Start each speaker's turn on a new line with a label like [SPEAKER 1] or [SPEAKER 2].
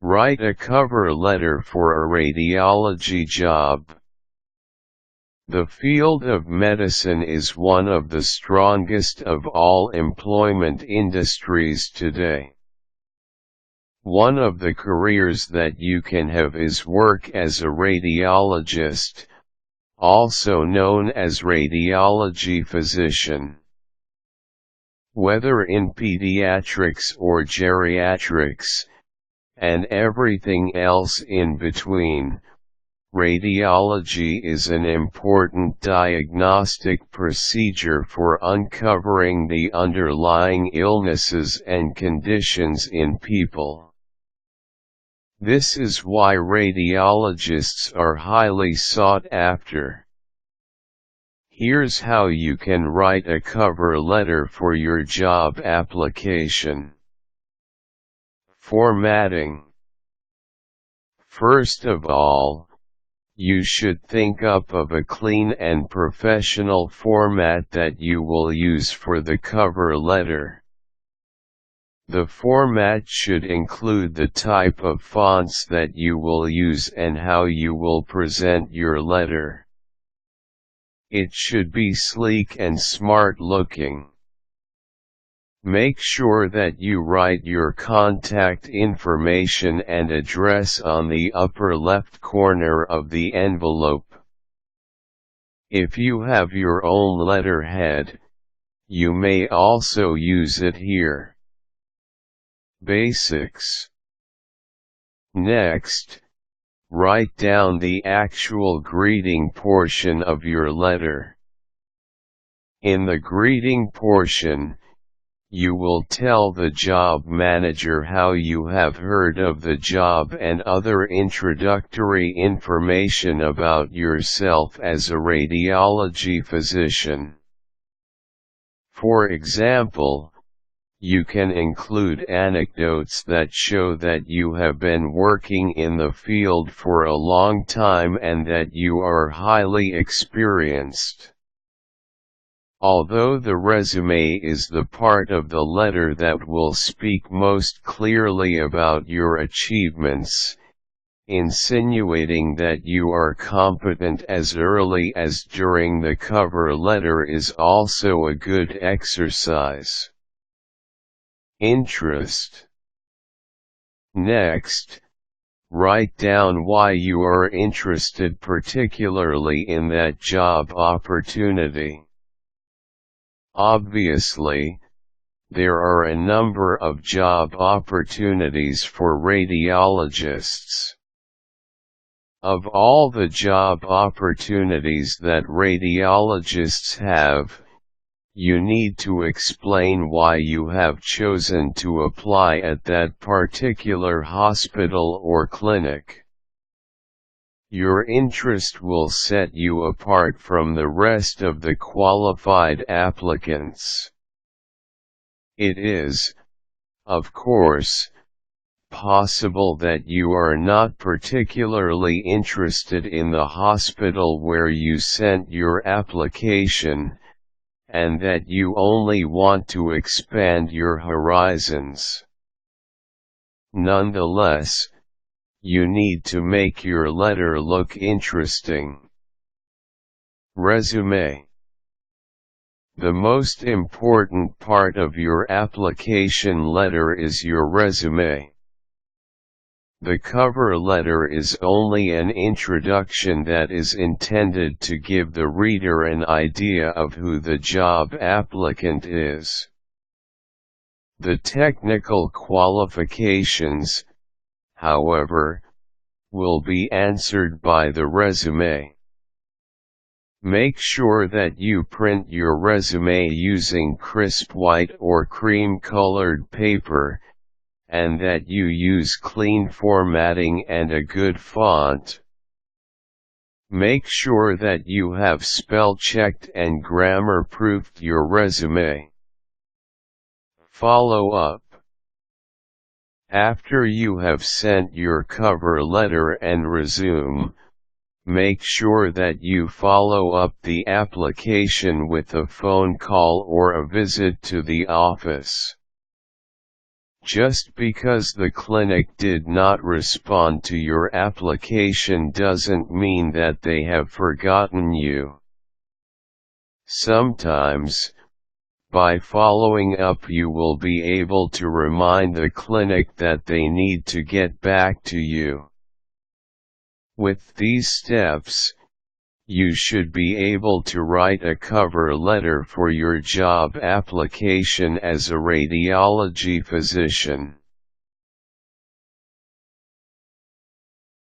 [SPEAKER 1] Write a cover letter for a radiology job. The field of medicine is one of the strongest of all employment industries today. One of the careers that you can have is work as a radiologist, also known as radiology physician. Whether in pediatrics or geriatrics, and everything else in between, radiology is an important diagnostic procedure for uncovering the underlying illnesses and conditions in people. This is why radiologists are highly sought after. Here's how you can write a cover letter for your job application. Formatting. First of all, you should think up of a clean and professional format that you will use for the cover letter. The format should include the type of fonts that you will use and how you will present your letter. It should be sleek and smart looking. Make sure that you write your contact information and address on the upper left corner of the envelope. If you have your own letterhead, you may also use it here. Basics. Next, write down the actual greeting portion of your letter. In the greeting portion, you will tell the job manager how you have heard of the job and other introductory information about yourself as a radiology physician. For example, you can include anecdotes that show that you have been working in the field for a long time and that you are highly experienced. Although the resume is the part of the letter that will speak most clearly about your achievements, insinuating that you are competent as early as during the cover letter is also a good exercise. Interest. Next, write down why you are interested particularly in that job opportunity. Obviously, there are a number of job opportunities for radiologists. Of all the job opportunities that radiologists have, you need to explain why you have chosen to apply at that particular hospital or clinic. Your interest will set you apart from the rest of the qualified applicants. It is, of course, possible that you are not particularly interested in the hospital where you sent your application, and that you only want to expand your horizons. Nonetheless, you need to make your letter look interesting. Resume. The most important part of your application letter is your resume. The cover letter is only an introduction that is intended to give the reader an idea of who the job applicant is. The technical qualifications, however, will be answered by the resume. Make sure that you print your resume using crisp white or cream-colored paper, and that you use clean formatting and a good font. Make sure that you have spell-checked and grammar-proofed your resume. Follow up. After you have sent your cover letter and resume, make sure that you follow up the application with a phone call or a visit to the office. Just because the clinic did not respond to your application doesn't mean that they have forgotten you. Sometimes, by following up, you will be able to remind the clinic that they need to get back to you. With these steps, you should be able to write a cover letter for your job application as a radiology physician.